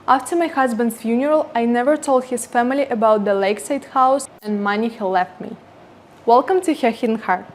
After my husband's funeral, I never told his family about the Lakeside house and money he left me. Welcome to Her Hidden Heart.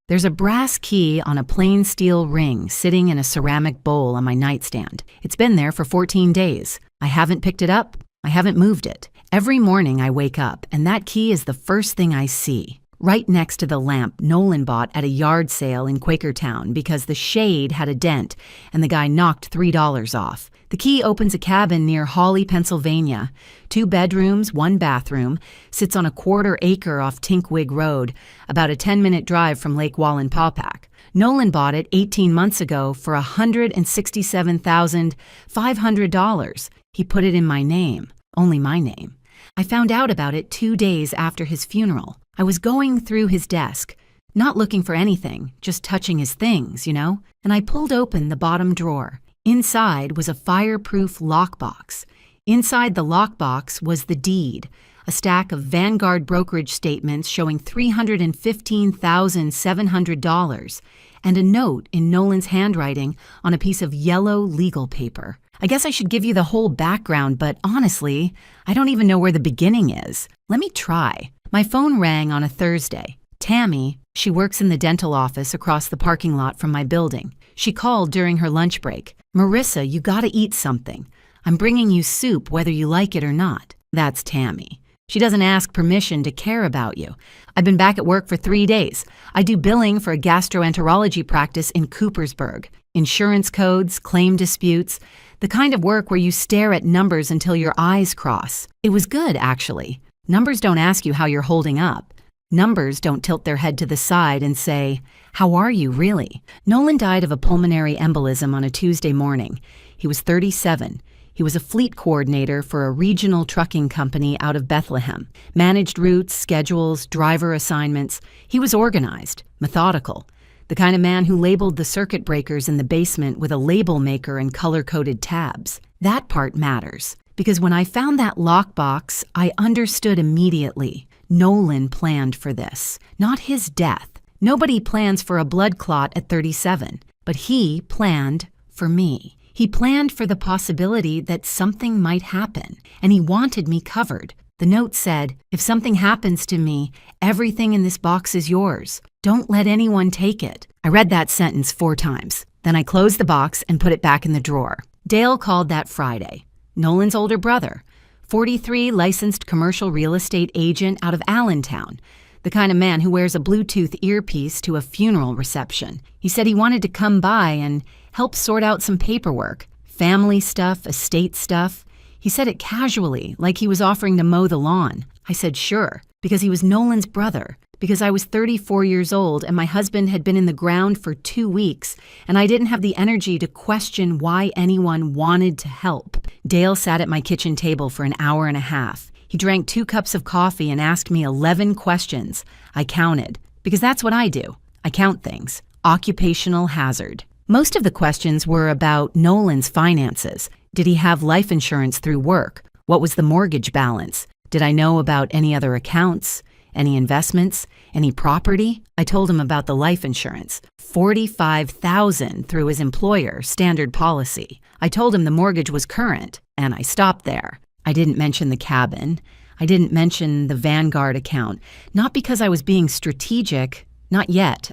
There's a brass key on a plain steel ring sitting in a ceramic bowl on my nightstand. It's been there for 14 days. I haven't picked it up. I haven't moved it. Every morning I wake up, and that key is the first thing I see. Right next to the lamp Nolan bought at a yard sale in Quakertown because the shade had a dent and the guy knocked $3 off. The key opens a cabin near Hawley, Pennsylvania. 2 bedrooms, 1 bathroom, sits on a 1/4 acre off Tinkwig Road, about a 10-minute drive from Lake Wallenpaupack. Nolan bought it 18 months ago for $167,500. He put it in my name, only my name. I found out about it 2 days after his funeral. I was going through his desk, not looking for anything, just touching his things, and I pulled open the bottom drawer. Inside was a fireproof lockbox. Inside the lockbox was the deed, a stack of Vanguard brokerage statements showing $315,700, and a note in Nolan's handwriting on a piece of yellow legal paper. I guess I should give you the whole background, but honestly, I don't even know where the beginning is. Let me try. My phone rang on a Thursday. Tammy, she works in the dental office across the parking lot from my building. She called during her lunch break. "Marissa, you gotta eat something. I'm bringing you soup whether you like it or not." That's Tammy. She doesn't ask permission to care about you. I've been back at work for 3 days. I do billing for a gastroenterology practice in Coopersburg. Insurance codes, claim disputes, the kind of work where you stare at numbers until your eyes cross. It was good, actually. Numbers don't ask you how you're holding up. Numbers don't tilt their head to the side and say, "How are you, really?" Nolan died of a pulmonary embolism on a Tuesday morning. He was 37. He was a fleet coordinator for a regional trucking company out of Bethlehem. Managed routes, schedules, driver assignments. He was organized, methodical. The kind of man who labeled the circuit breakers in the basement with a label maker and color-coded tabs. That part matters, because when I found that lockbox, I understood immediately. Nolan planned for this, not his death. Nobody plans for a blood clot at 37, but he planned for me. He planned for the possibility that something might happen, and he wanted me covered. The note said, "If something happens to me, everything in this box is yours. Don't let anyone take it." I read that sentence 4 times. Then I closed the box and put it back in the drawer. Dale called that Friday. Nolan's older brother, 43 licensed commercial real estate agent out of Allentown, the kind of man who wears a Bluetooth earpiece to a funeral reception. He said he wanted to come by and help sort out some paperwork, family stuff, estate stuff. He said it casually, like he was offering to mow the lawn. I said sure, because he was Nolan's brother, because I was 34 years old and my husband had been in the ground for 2 weeks, and I didn't have the energy to question why anyone wanted to help. Dale sat at my kitchen table for an hour and a half. He drank 2 cups of coffee and asked me 11 questions. I counted, because that's what I do. I count things. Occupational hazard. Most of the questions were about Nolan's finances. Did he have life insurance through work? What was the mortgage balance? Did I know about any other accounts? Any investments? Any property? I told him about the life insurance. $45,000 through his employer, standard policy. I told him the mortgage was current, and I stopped there. I didn't mention the cabin. I didn't mention the Vanguard account. Not because I was being strategic. Not yet.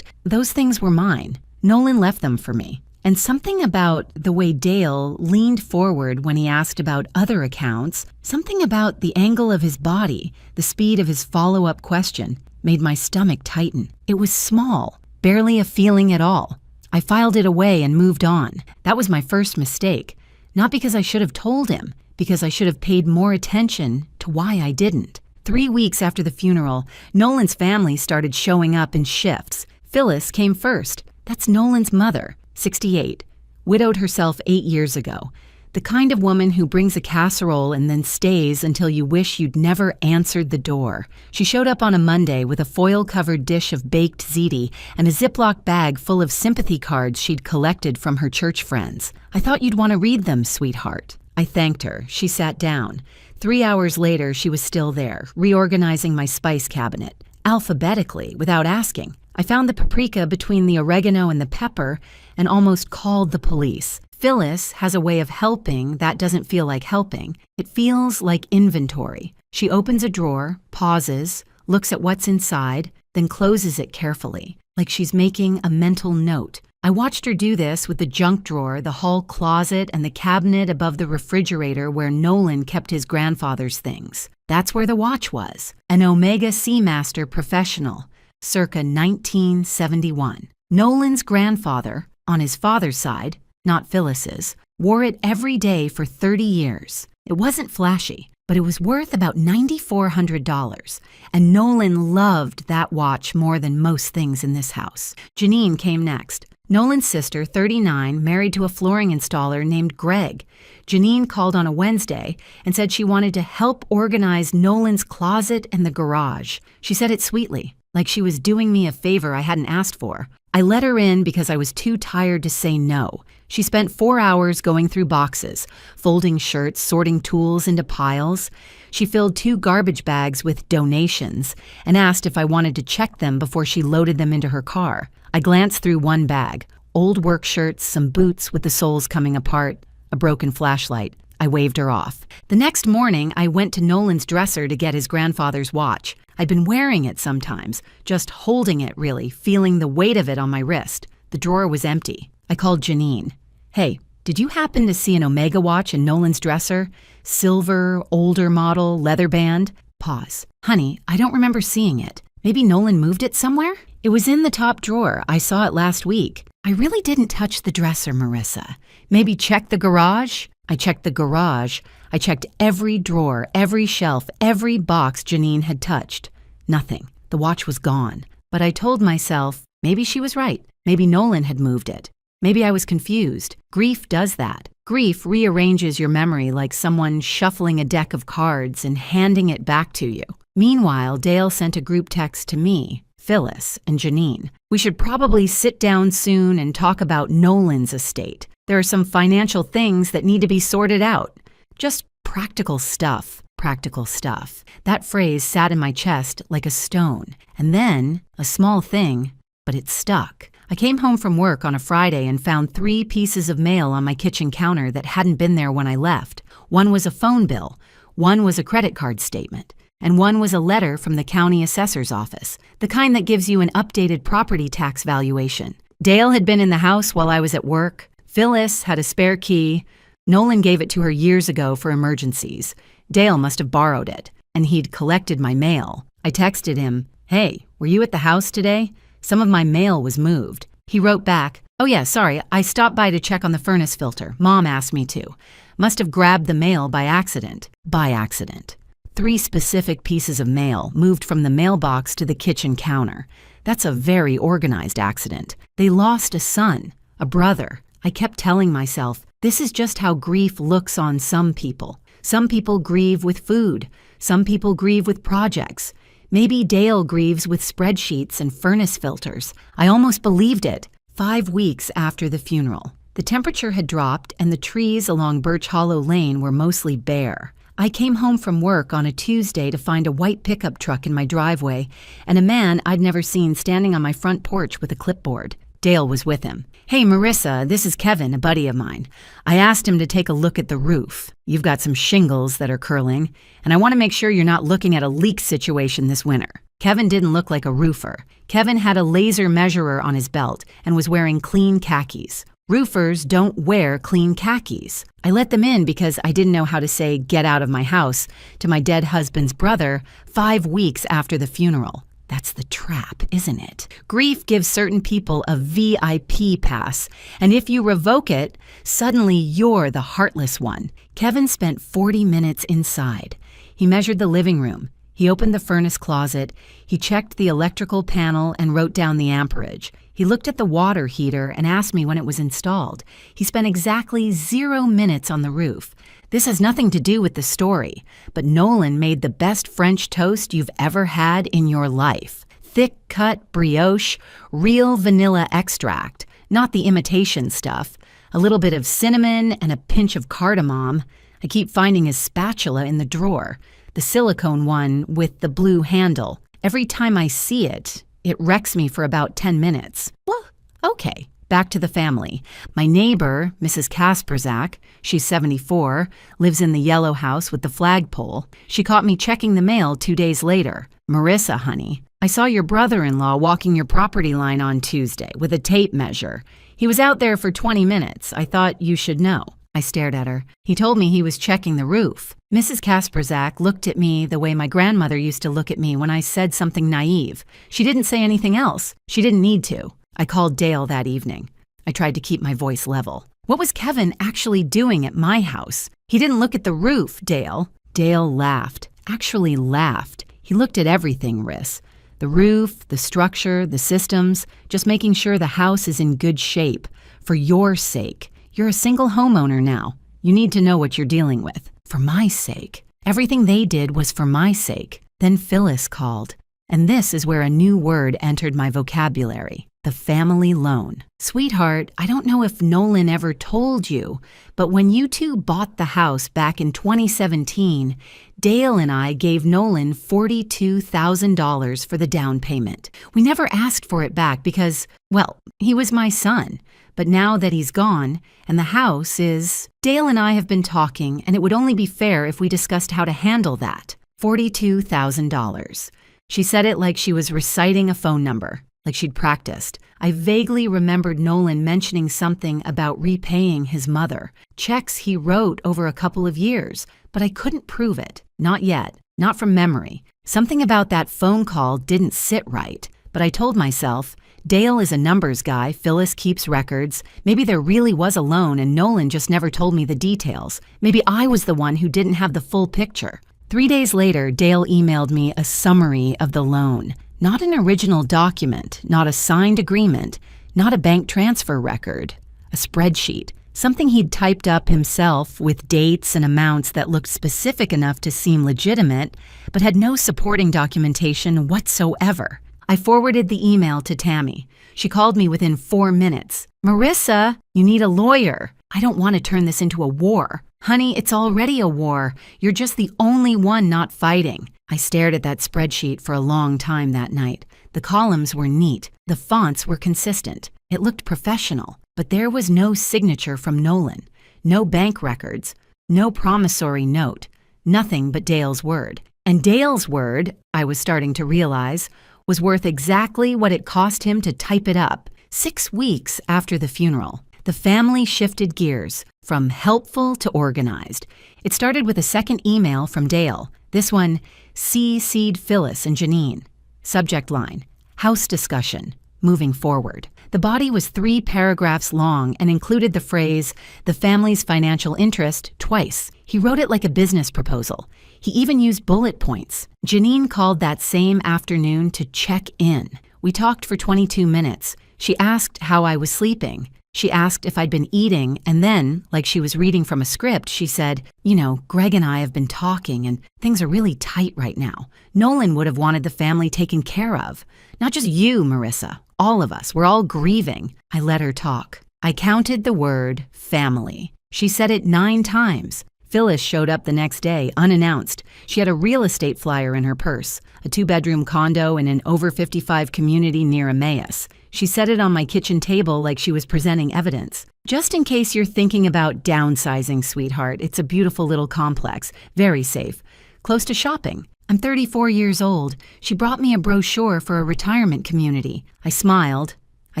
Those things were mine. Nolan left them for me. And something about the way Dale leaned forward when he asked about other accounts, something about the angle of his body, the speed of his follow-up question, made my stomach tighten. It was small, barely a feeling at all. I filed it away and moved on. That was my first mistake. Not because I should have told him, because I should have paid more attention to why I didn't. 3 weeks after the funeral, Nolan's family started showing up in shifts. Phyllis came first. That's Nolan's mother. 68, widowed herself 8 years ago. The kind of woman who brings a casserole and then stays until you wish you'd never answered the door. She showed up on a Monday with a foil-covered dish of baked ziti and a Ziploc bag full of sympathy cards she'd collected from her church friends. "I thought you'd want to read them, sweetheart." I thanked her. She sat down. 3 hours later, she was still there, reorganizing my spice cabinet. Alphabetically, without asking. I found the paprika between the oregano and the pepper and almost called the police. Phyllis has a way of helping that doesn't feel like helping. It feels like inventory. She opens a drawer, pauses, looks at what's inside, then closes it carefully, like she's making a mental note. I watched her do this with the junk drawer, the hall closet, and the cabinet above the refrigerator where Nolan kept his grandfather's things. That's where the watch was. An Omega Seamaster Professional, circa 1971. Nolan's grandfather, on his father's side, not Phyllis's, wore it every day for 30 years. It wasn't flashy, but it was worth about $9,400, and Nolan loved that watch more than most things in this house. Janine came next. Nolan's sister, 39, married to a flooring installer named Greg. Janine called on a Wednesday and said she wanted to help organize Nolan's closet and the garage. She said it sweetly, like she was doing me a favor I hadn't asked for. I let her in because I was too tired to say no. She spent 4 hours going through boxes, folding shirts, sorting tools into piles. She filled 2 garbage bags with donations and asked if I wanted to check them before she loaded them into her car. I glanced through one bag, old work shirts, some boots with the soles coming apart, a broken flashlight. I waved her off. The next morning, I went to Nolan's dresser to get his grandfather's watch. I'd been wearing it sometimes, just holding it really, feeling the weight of it on my wrist. The drawer was empty. I called Janine. Hey, did you happen to see an Omega watch in Nolan's dresser? Silver, older model, leather band? Pause. Honey, I don't remember seeing it. Maybe Nolan moved it somewhere? It was in the top drawer. I saw it last week. I really didn't touch the dresser, Marissa. Maybe check the garage? I checked the garage. I checked every drawer, every shelf, every box Janine had touched. Nothing. The watch was gone. But I told myself, maybe she was right. Maybe Nolan had moved it. Maybe I was confused. Grief does that. Grief rearranges your memory like someone shuffling a deck of cards and handing it back to you. Meanwhile, Dale sent a group text to me, Phyllis, and Janine. We should probably sit down soon and talk about Nolan's estate. There are some financial things that need to be sorted out. Just practical stuff. Practical stuff. That phrase sat in my chest like a stone. And then, a small thing, but it stuck. I came home from work on a Friday and found 3 pieces of mail on my kitchen counter that hadn't been there when I left. One was a phone bill, one was a credit card statement, and one was a letter from the county assessor's office, the kind that gives you an updated property tax valuation. Dale had been in the house while I was at work. Phyllis had a spare key. Nolan gave it to her years ago for emergencies. Dale must have borrowed it, and he'd collected my mail. I texted him, "Hey, were you at the house today? Some of my mail was moved." He wrote back, "Oh yeah, sorry, I stopped by to check on the furnace filter. Mom asked me to. Must have grabbed the mail by accident." By accident. 3 specific pieces of mail moved from the mailbox to the kitchen counter. That's a very organized accident. They lost a son, a brother. I kept telling myself, this is just how grief looks on some people. Some people grieve with food. Some people grieve with projects. Maybe Dale grieves with spreadsheets and furnace filters. I almost believed it. 5 weeks after the funeral. The temperature had dropped and the trees along Birch Hollow Lane were mostly bare. I came home from work on a Tuesday to find a white pickup truck in my driveway and a man I'd never seen standing on my front porch with a clipboard. Dale was with him. "Hey, Marissa, this is Kevin, a buddy of mine. I asked him to take a look at the roof. You've got some shingles that are curling, and I want to make sure you're not looking at a leak situation this winter." Kevin didn't look like a roofer. Kevin had a laser measurer on his belt and was wearing clean khakis. Roofers don't wear clean khakis. I let them in because I didn't know how to say "get out of my house" to my dead husband's brother 5 weeks after the funeral. That's the trap, isn't it? Grief gives certain people a VIP pass, and if you revoke it, suddenly you're the heartless one. Kevin spent 40 minutes inside. He measured the living room. He opened the furnace closet. He checked the electrical panel and wrote down the amperage. He looked at the water heater and asked me when it was installed. He spent exactly 0 minutes on the roof. This has nothing to do with the story, but Nolan made the best French toast you've ever had in your life. Thick-cut brioche, real vanilla extract, not the imitation stuff, a little bit of cinnamon and a pinch of cardamom. I keep finding his spatula in the drawer, the silicone one with the blue handle. Every time I see it, it wrecks me for about 10 minutes. Well, okay. Back to the family. My neighbor, Mrs. Kasperzak, she's 74, lives in the yellow house with the flagpole. She caught me checking the mail 2 days later. Marissa, honey, I saw your brother-in-law walking your property line on Tuesday with a tape measure. He was out there for 20 minutes. I thought you should know. I stared at her. He told me he was checking the roof. Mrs. Kasperzak looked at me the way my grandmother used to look at me when I said something naive. She didn't say anything else. She didn't need to. I called Dale that evening. I tried to keep my voice level. What was Kevin actually doing at my house? He didn't look at the roof, Dale. Dale laughed. Actually laughed. He looked at everything, Riss. The roof, the structure, the systems, just making sure the house is in good shape. For your sake. You're a single homeowner now. You need to know what you're dealing with. For my sake. Everything they did was for my sake. Then Phyllis called. And this is where a new word entered my vocabulary. The family loan. Sweetheart, I don't know if Nolan ever told you, but when you two bought the house back in 2017, Dale and I gave Nolan $42,000 for the down payment. We never asked for it back because, well, he was my son. But now that he's gone, and the house is... Dale and I have been talking, and it would only be fair if we discussed how to handle that. $42,000. She said it like she was reciting a phone number, like she'd practiced. I vaguely remembered Nolan mentioning something about repaying his mother, checks he wrote over a couple of years, but I couldn't prove it. Not yet. Not from memory. Something about that phone call didn't sit right, but I told myself, Dale is a numbers guy, Phyllis keeps records. Maybe there really was a loan and Nolan just never told me the details. Maybe I was the one who didn't have the full picture. 3 days later, Dale emailed me a summary of the loan. Not an original document, not a signed agreement, not a bank transfer record. A spreadsheet. Something he'd typed up himself with dates and amounts that looked specific enough to seem legitimate, but had no supporting documentation whatsoever. I forwarded the email to Tammy. She called me within 4 minutes. Marissa, you need a lawyer. I don't want to turn this into a war. Honey, it's already a war. You're just the only one not fighting. I stared at that spreadsheet for a long time that night. The columns were neat. The fonts were consistent. It looked professional. But there was no signature from Nolan. No bank records. No promissory note. Nothing but Dale's word. And Dale's word, I was starting to realize, was worth exactly what it cost him to type it up. 6 weeks after the funeral, the family shifted gears from helpful to organized. It started with a second email from Dale. This one, CC'd Phyllis and Janine. Subject line, house discussion, moving forward. The body was 3 paragraphs long and included the phrase, the family's financial interest, twice. He wrote it like a business proposal. He even used bullet points. Janine called that same afternoon to check in. We talked for 22 minutes. She asked how I was sleeping. She asked if I'd been eating, and then, like she was reading from a script, she said, you know, Greg and I have been talking, and things are really tight right now. Nolan would have wanted the family taken care of. Not just you, Marissa. All of us. We're all grieving. I let her talk. I counted the word family. She said it 9 times. Phyllis showed up the next day, unannounced. She had a real estate flyer in her purse, a 2-bedroom condo in an over 55 community near Emmaus. She set it on my kitchen table like she was presenting evidence. Just in case you're thinking about downsizing, sweetheart, it's a beautiful little complex, very safe, close to shopping. I'm 34 years old. She brought me a brochure for a retirement community. I smiled. I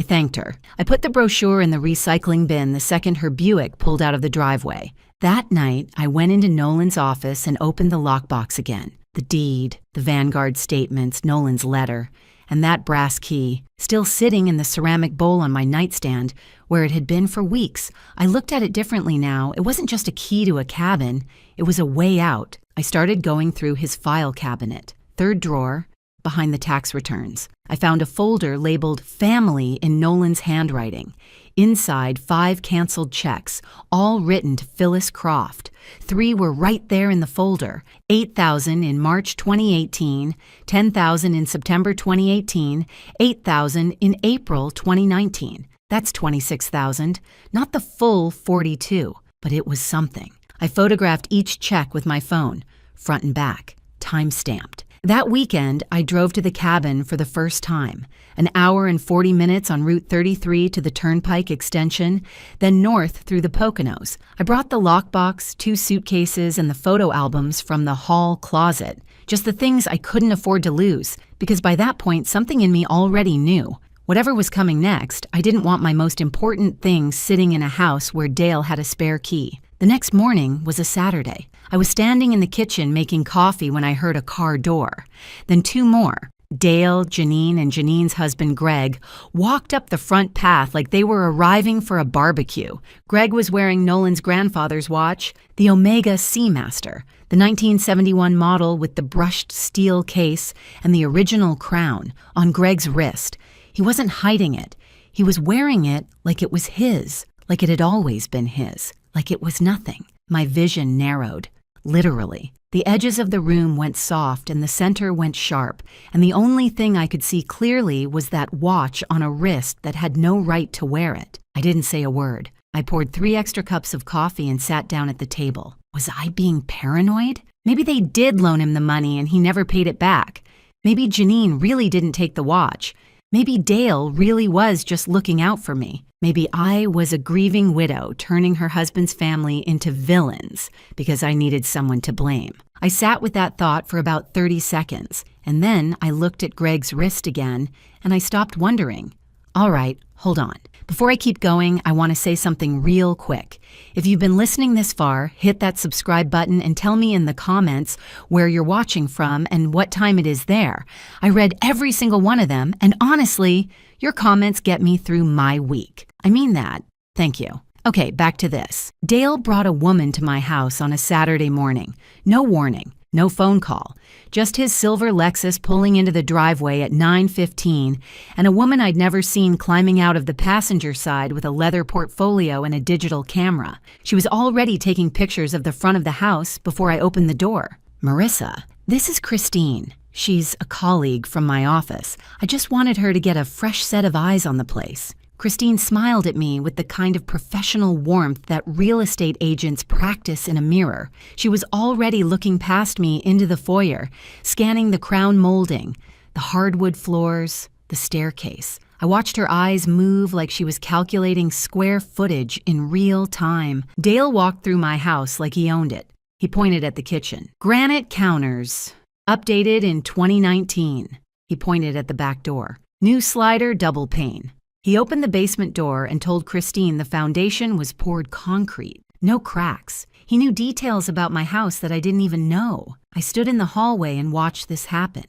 thanked her. I put the brochure in the recycling bin the second her Buick pulled out of the driveway. That night, I went into Nolan's office and opened the lockbox again. The deed, the Vanguard statements, Nolan's letter, and that brass key, still sitting in the ceramic bowl on my nightstand, where it had been for weeks. I looked at it differently now. It wasn't just a key to a cabin. It was a way out. I started going through his file cabinet. 3rd drawer, behind the tax returns. I found a folder labeled Family in Nolan's handwriting. Inside, 5 canceled checks, all written to Phyllis Croft. 3 were right there in the folder. $8,000 in March 2018, $10,000 in September 2018, $8,000 in April 2019. That's $26,000. Not the full 42, but it was something. I photographed each check with my phone, front and back, time-stamped. That weekend, I drove to the cabin for the first time, an hour and 40 minutes on Route 33 to the Turnpike extension, then north through the Poconos. I brought the lockbox, 2 suitcases, and the photo albums from the hall closet, just the things I couldn't afford to lose, because by that point, something in me already knew. Whatever was coming next, I didn't want my most important things sitting in a house where Dale had a spare key. The next morning was a Saturday. I was standing in the kitchen making coffee when I heard a car door. Then 2 more, Dale, Janine, and Janine's husband Greg, walked up the front path like they were arriving for a barbecue. Greg was wearing Nolan's grandfather's watch, the Omega Seamaster, the 1971 model with the brushed steel case and the original crown on Greg's wrist. He wasn't hiding it. He was wearing it like it was his, like it had always been his, like it was nothing. My vision narrowed, literally. The edges of the room went soft and the center went sharp, and the only thing I could see clearly was that watch on a wrist that had no right to wear it. I didn't say a word. I poured 3 extra cups of coffee and sat down at the table. Was I being paranoid? Maybe they did loan him the money and he never paid it back. Maybe Janine really didn't take the watch. Maybe Dale really was just looking out for me. Maybe I was a grieving widow turning her husband's family into villains because I needed someone to blame. I sat with that thought for about 30 seconds, and then I looked at Greg's wrist again, and I stopped wondering. All right, hold on. Before I keep going, I want to say something real quick. If you've been listening this far, hit that subscribe button and tell me in the comments where you're watching from and what time it is there. I read every single one of them, and honestly, your comments get me through my week. I mean that. Thank you. Okay, back to this. Dale brought a woman to my house on a Saturday morning. No warning. No phone call, just his silver Lexus pulling into the driveway at 9:15 and a woman I'd never seen climbing out of the passenger side with a leather portfolio and a digital camera. She was already taking pictures of the front of the house before I opened the door. Marissa, this is Christine. She's a colleague from my office. I just wanted her to get a fresh set of eyes on the place. Christine smiled at me with the kind of professional warmth that real estate agents practice in a mirror. She was already looking past me into the foyer, scanning the crown molding, the hardwood floors, the staircase. I watched her eyes move like she was calculating square footage in real time. Dale walked through my house like he owned it. He pointed at the kitchen. Granite counters, updated in 2019. He pointed at the back door. New slider, double pane. He opened the basement door and told Christine the foundation was poured concrete. No cracks. He knew details about my house that I didn't even know. I stood in the hallway and watched this happen.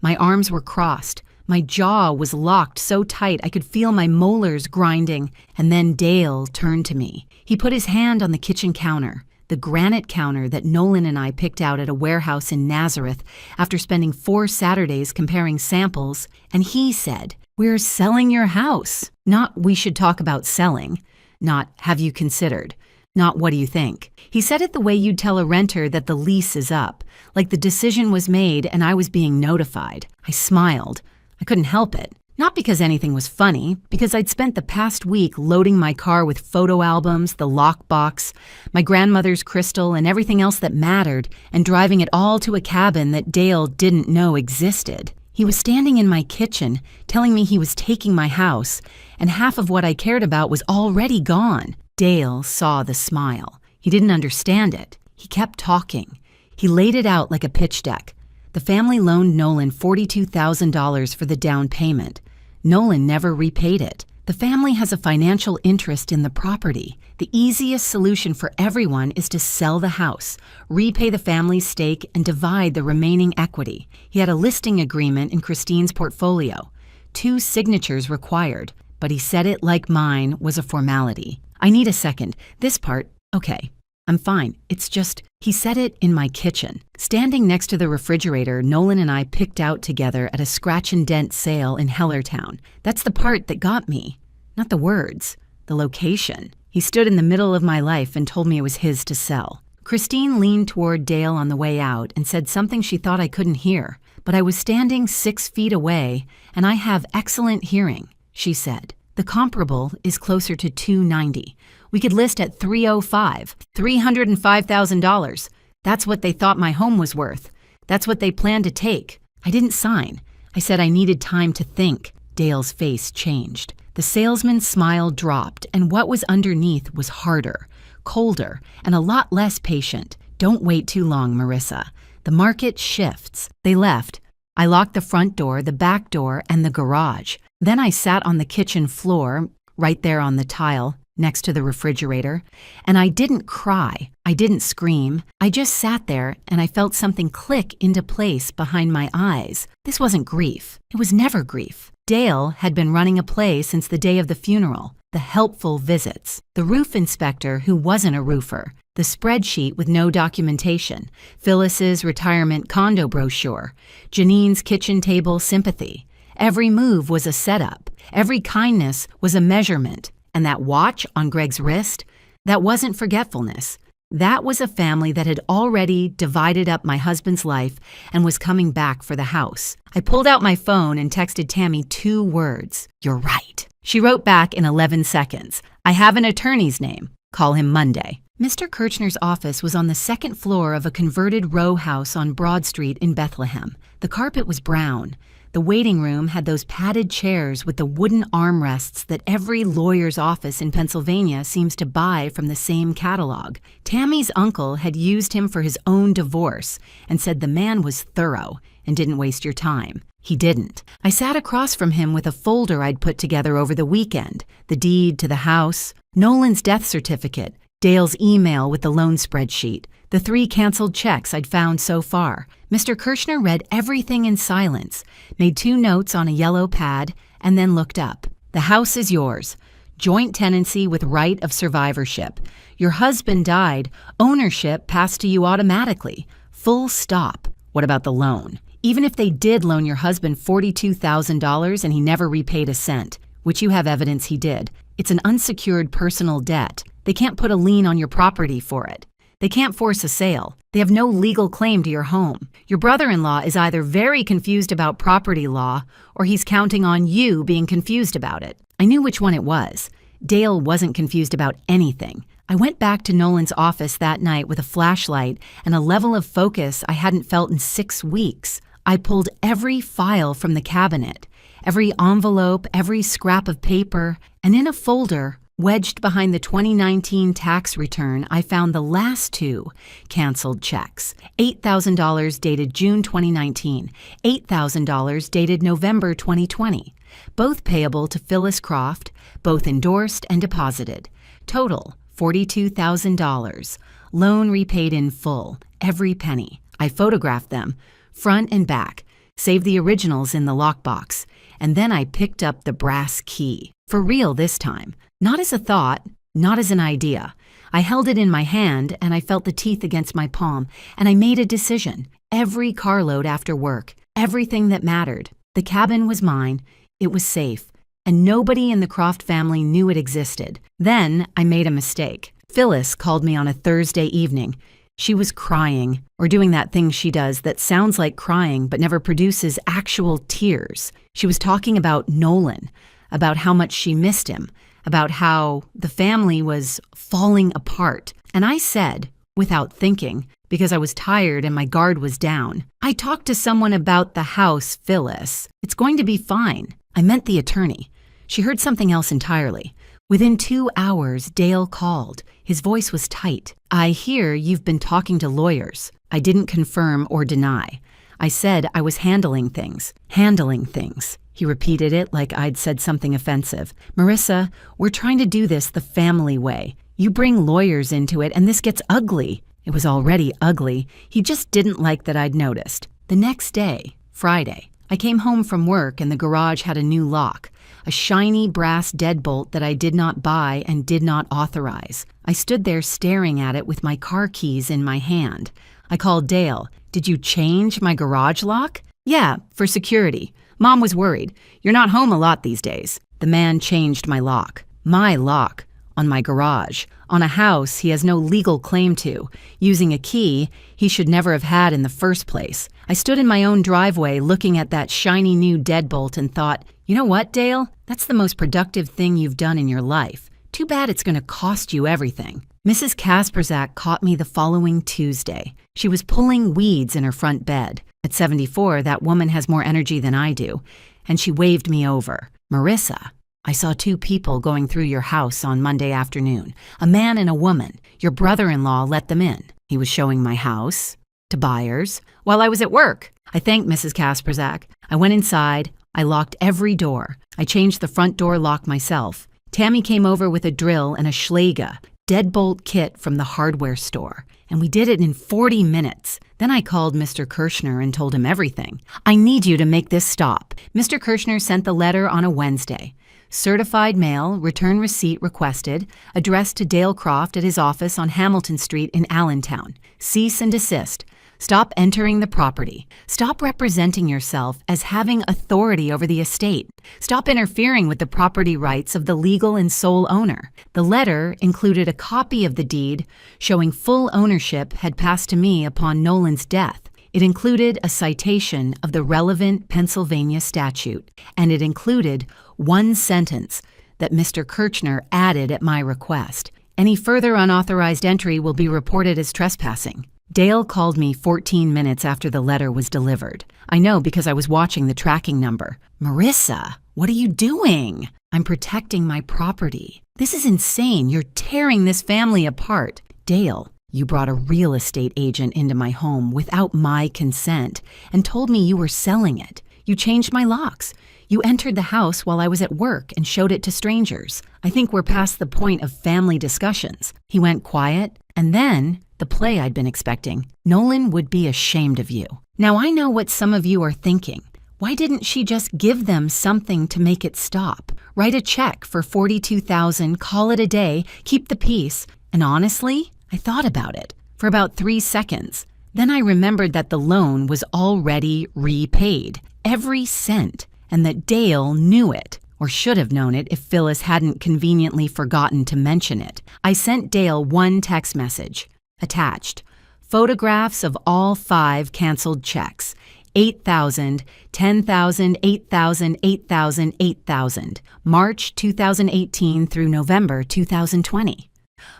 My arms were crossed. My jaw was locked so tight I could feel my molars grinding. And then Dale turned to me. He put his hand on the kitchen counter, the granite counter that Nolan and I picked out at a warehouse in Nazareth after spending 4 Saturdays comparing samples, and he said, "We're selling your house." Not "we should talk about selling." Not "have you considered." Not "what do you think." He said it the way you'd tell a renter that the lease is up, like the decision was made and I was being notified. I smiled. I couldn't help it. Not because anything was funny, because I'd spent the past week loading my car with photo albums, the lockbox, my grandmother's crystal, and everything else that mattered, and driving it all to a cabin that Dale didn't know existed. He was standing in my kitchen, telling me he was taking my house, and half of what I cared about was already gone. Dale saw the smile. He didn't understand it. He kept talking. He laid it out like a pitch deck. The family loaned Nolan $42,000 for the down payment. Nolan never repaid it. The family has a financial interest in the property. The easiest solution for everyone is to sell the house, repay the family's stake, and divide the remaining equity. He had a listing agreement in Christine's portfolio. 2 signatures required, but he said it like mine was a formality. I need a second. This part, okay. I'm fine. It's just, he said it in my kitchen. Standing next to the refrigerator, Nolan and I picked out together at a scratch and dent sale in Hellertown. That's the part that got me. Not the words, the location. He stood in the middle of my life and told me it was his to sell. Christine leaned toward Dale on the way out and said something she thought I couldn't hear. But I was standing 6 feet away, and I have excellent hearing, she said. The comparable is closer to $290. We could list at $305, $305,000. That's what they thought my home was worth. That's what they planned to take. I didn't sign. I said I needed time to think. Dale's face changed. The salesman's smile dropped, and what was underneath was harder, colder, and a lot less patient. Don't wait too long, Marissa. The market shifts. They left. I locked the front door, the back door, and the garage. Then I sat on the kitchen floor, right there on the tile, next to the refrigerator, and I didn't cry. I didn't scream. I just sat there, and I felt something click into place behind my eyes. This wasn't grief. It was never grief. Dale had been running a play since the day of the funeral, the helpful visits, the roof inspector who wasn't a roofer, the spreadsheet with no documentation, Phyllis's retirement condo brochure, Janine's kitchen table sympathy. Every move was a setup. Every kindness was a measurement. And that watch on Greg's wrist, that wasn't forgetfulness. That was a family that had already divided up my husband's life and was coming back for the house. I pulled out my phone and texted Tammy 2 words. "You're right." She wrote back in 11 seconds. "I have an attorney's name. Call him Monday." Mr. Kirchner's office was on the 2nd floor of a converted row house on Broad Street in Bethlehem. The carpet was brown. The waiting room had those padded chairs with the wooden armrests that every lawyer's office in Pennsylvania seems to buy from the same catalog. Tammy's uncle had used him for his own divorce and said the man was thorough and didn't waste your time. He didn't. I sat across from him with a folder I'd put together over the weekend, the deed to the house, Nolan's death certificate, Dale's email with the loan spreadsheet, the 3 canceled checks I'd found so far. Mr. Kirchner read everything in silence, made 2 notes on a yellow pad, and then looked up. "The house is yours. Joint tenancy with right of survivorship. Your husband died. Ownership passed to you automatically. Full stop. What about the loan? Even if they did loan your husband $42,000 and he never repaid a cent, which you have evidence he did, it's an unsecured personal debt. They can't put a lien on your property for it. They can't force a sale. They have no legal claim to your home. Your brother-in-law is either very confused about property law or he's counting on you being confused about it." I knew which one it was. Dale wasn't confused about anything. I went back to Nolan's office that night with a flashlight and a level of focus I hadn't felt in 6 weeks. I pulled every file from the cabinet, every envelope, every scrap of paper, and in a folder, wedged behind the 2019 tax return, I found the last 2 canceled checks. $8,000 dated June 2019, $8,000 dated November 2020. Both payable to Phyllis Croft, both endorsed and deposited. Total, $42,000. Loan repaid in full, every penny. I photographed them, front and back, saved the originals in the lockbox, and then I picked up the brass key. For real this time. Not as a thought, not as an idea. I held it in my hand and I felt the teeth against my palm, and I made a decision. Every carload after work, everything that mattered. The cabin was mine, it was safe, and nobody in the Croft family knew it existed. Then I made a mistake. Phyllis called me on a Thursday evening. She was crying, or doing that thing she does that sounds like crying but never produces actual tears. She was talking about Nolan, about how much she missed him, about how the family was falling apart. And I said, without thinking, because I was tired and my guard was down, "I talked to someone about the house, Phyllis. It's going to be fine." I meant the attorney. She heard something else entirely. Within 2 hours, Dale called. His voice was tight. "I hear you've been talking to lawyers." I didn't confirm or deny. I said I was handling things. Handling things. He repeated it like I'd said something offensive. "Marissa, we're trying to do this the family way. You bring lawyers into it and this gets ugly." It was already ugly. He just didn't like that I'd noticed. The next day, Friday, I came home from work and the garage had a new lock, a shiny brass deadbolt that I did not buy and did not authorize. I stood there staring at it with my car keys in my hand. I called Dale. "Did you change my garage lock?" "Yeah, for security. Mom was worried. You're not home a lot these days." The man changed my lock. My lock. On my garage. On a house he has no legal claim to. Using a key he should never have had in the first place. I stood in my own driveway looking at that shiny new deadbolt and thought, "You know what, Dale? That's the most productive thing you've done in your life. Too bad it's going to cost you everything." Mrs. Kasperzak caught me the following Tuesday. She was pulling weeds in her front bed. At 74, that woman has more energy than I do, and she waved me over. Marissa, I saw two people going through your house on Monday afternoon, a man and a woman. Your brother-in-law let them in. He was showing my house to buyers while I was at work. I thanked Mrs. Kasperzak. I went inside. I locked every door. I changed the front door lock myself. Tammy came over with a drill and a Schläge deadbolt kit from the hardware store, and we did it in 40 minutes. Then I called Mr. Kirshner and told him everything. I need you to make this stop. Mr. Kirshner sent the letter on a Wednesday. Certified mail, return receipt requested, addressed to Dale Croft at his office on Hamilton Street in Allentown. Cease and desist. Stop entering the property. Stop representing yourself as having authority over the estate. Stop interfering with the property rights of the legal and sole owner. The letter included a copy of the deed showing full ownership had passed to me upon Nolan's death. It included a citation of the relevant Pennsylvania statute, and it included one sentence that Mr. Kirchner added at my request. Any further unauthorized entry will be reported as trespassing. Dale called me 14 minutes after the letter was delivered. I know because I was watching the tracking number. Marissa, what are you doing? I'm protecting my property. This is insane. You're tearing this family apart. Dale, you brought a real estate agent into my home without my consent and told me you were selling it. You changed my locks. You entered the house while I was at work and showed it to strangers. I think we're past the point of family discussions. He went quiet, and then the play I'd been expecting. Nolan would be ashamed of you. Now I know what some of you are thinking. Why didn't she just give them something to make it stop? Write a check for $42,000, call it a day, keep the peace. And honestly, I thought about it for about 3 seconds. Then I remembered that the loan was already repaid, every cent, and that Dale knew it, or should have known it if Phyllis hadn't conveniently forgotten to mention it. I sent Dale one text message. Attached, photographs of all 5 canceled checks. 8,000, 10,000, 8,000, 8,000, 8,000. March 2018 through November 2020.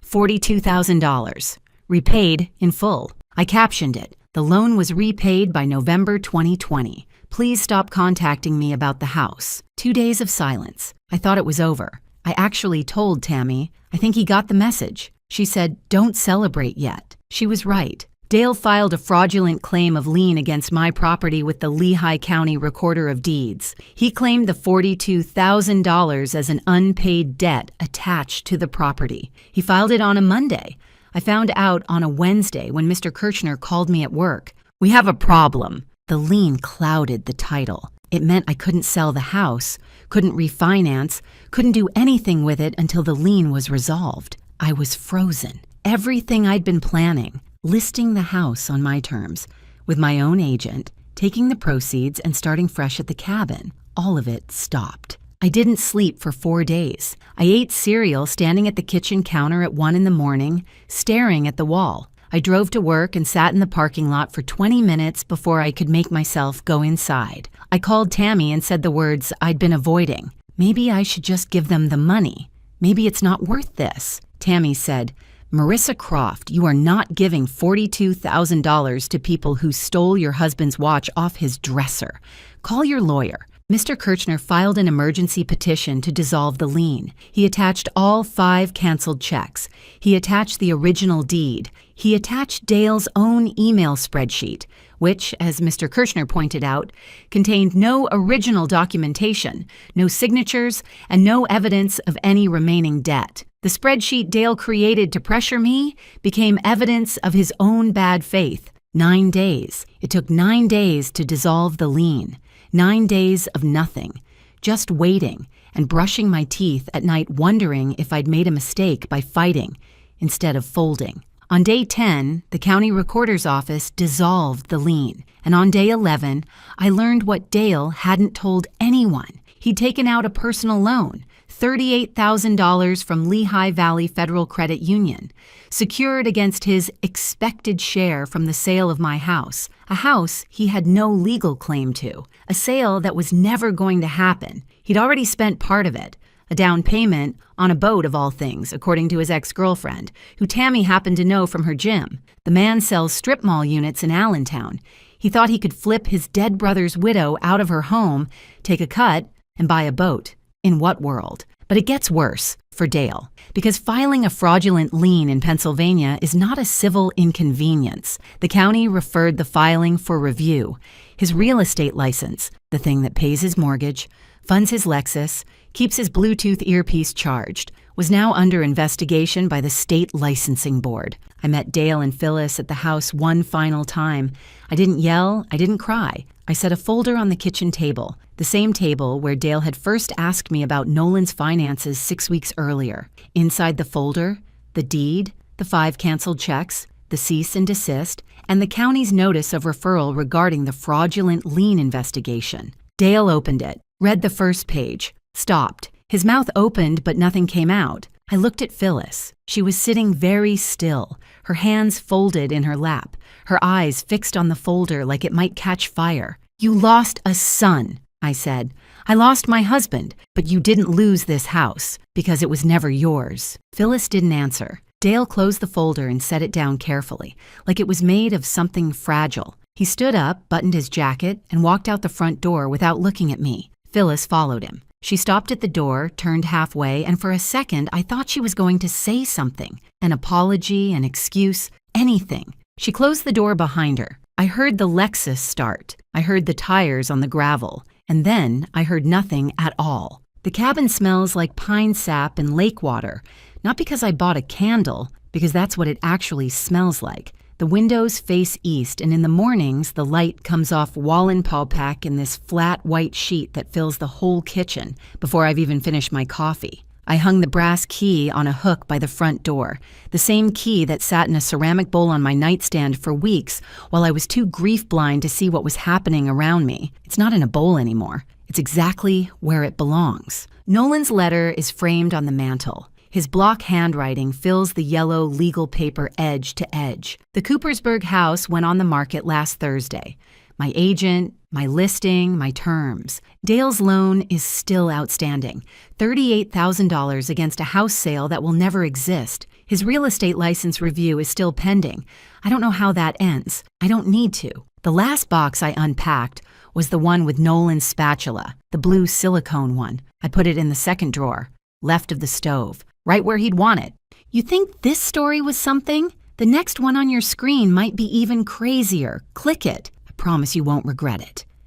$42,000. Repaid in full. I captioned it. The loan was repaid by November 2020. Please stop contacting me about the house. 2 days of silence. I thought it was over. I actually told Tammy, I think he got the message. She said, don't celebrate yet. She was right. Dale filed a fraudulent claim of lien against my property with the Lehigh County Recorder of Deeds. He claimed the $42,000 as an unpaid debt attached to the property. He filed it on a Monday. I found out on a Wednesday when Mr. Kirchner called me at work. We have a problem. The lien clouded the title. It meant I couldn't sell the house, couldn't refinance, couldn't do anything with it until the lien was resolved. I was frozen. Everything I'd been planning, listing the house on my terms, with my own agent, taking the proceeds and starting fresh at the cabin, all of it stopped. I didn't sleep for 4 days. I ate cereal standing at the kitchen counter at 1 a.m, staring at the wall. I drove to work and sat in the parking lot for 20 minutes before I could make myself go inside. I called Tammy and said the words I'd been avoiding. Maybe I should just give them the money. Maybe it's not worth this. Tammy said, Marissa Croft, you are not giving $42,000 to people who stole your husband's watch off his dresser. Call your lawyer. Mr. Kirchner filed an emergency petition to dissolve the lien. He attached all 5 canceled checks. He attached the original deed. He attached Dale's own email spreadsheet, which, as Mr. Kirchner pointed out, contained no original documentation, no signatures, and no evidence of any remaining debt. The spreadsheet Dale created to pressure me became evidence of his own bad faith. 9 days. It took 9 days to dissolve the lien. 9 days of nothing, just waiting and brushing my teeth at night wondering if I'd made a mistake by fighting instead of folding. On day 10, the county recorder's office dissolved the lien, and on day 11, I learned what Dale hadn't told anyone. He'd taken out a personal loan, $38,000 from Lehigh Valley Federal Credit Union, secured against his expected share from the sale of my house, a house he had no legal claim to, a sale that was never going to happen. He'd already spent part of it, a down payment on a boat of all things, according to his ex-girlfriend, who Tammy happened to know from her gym. The man sells strip mall units in Allentown. He thought he could flip his dead brother's widow out of her home, take a cut, and buy a boat. In what world? But it gets worse for Dale, because filing a fraudulent lien in Pennsylvania is not a civil inconvenience. The county referred the filing for review. His real estate license, the thing that pays his mortgage, funds his Lexus, keeps his Bluetooth earpiece charged, was now under investigation by the state licensing board. I met Dale and Phyllis at the house one final time. I didn't yell, I didn't cry. I set a folder on the kitchen table, the same table where Dale had first asked me about Nolan's finances 6 weeks earlier. Inside the folder, the deed, the 5 canceled checks, the cease and desist, and the county's notice of referral regarding the fraudulent lien investigation. Dale opened it, read the first page, stopped. His mouth opened, but nothing came out. I looked at Phyllis. She was sitting very still, her hands folded in her lap, her eyes fixed on the folder like it might catch fire. "You lost a son," I said. "I lost my husband, but you didn't lose this house, because it was never yours." Phyllis didn't answer. Dale closed the folder and set it down carefully, like it was made of something fragile. He stood up, buttoned his jacket, and walked out the front door without looking at me. Phyllis followed him. She stopped at the door, turned halfway, and for a second I thought she was going to say something. An apology, an excuse, anything. She closed the door behind her. I heard the Lexus start. I heard the tires on the gravel. And then I heard nothing at all. The cabin smells like pine sap and lake water. Not because I bought a candle, because that's what it actually smells like. The windows face east, and in the mornings, the light comes off Wallenpaupack in this flat white sheet that fills the whole kitchen before I've even finished my coffee. I hung the brass key on a hook by the front door, the same key that sat in a ceramic bowl on my nightstand for weeks while I was too grief-blind to see what was happening around me. It's not in a bowl anymore. It's exactly where it belongs. Nolan's letter is framed on the mantel. His block handwriting fills the yellow legal paper edge to edge. The Coopersburg house went on the market last Thursday. My agent, my listing, my terms. Dale's loan is still outstanding. $38,000 against a house sale that will never exist. His real estate license review is still pending. I don't know how that ends. I don't need to. The last box I unpacked was the one with Nolan's spatula, the blue silicone one. I put it in the second drawer, left of the stove, right where he'd want it. You think this story was something? The next one on your screen might be even crazier. Click it. I promise you won't regret it.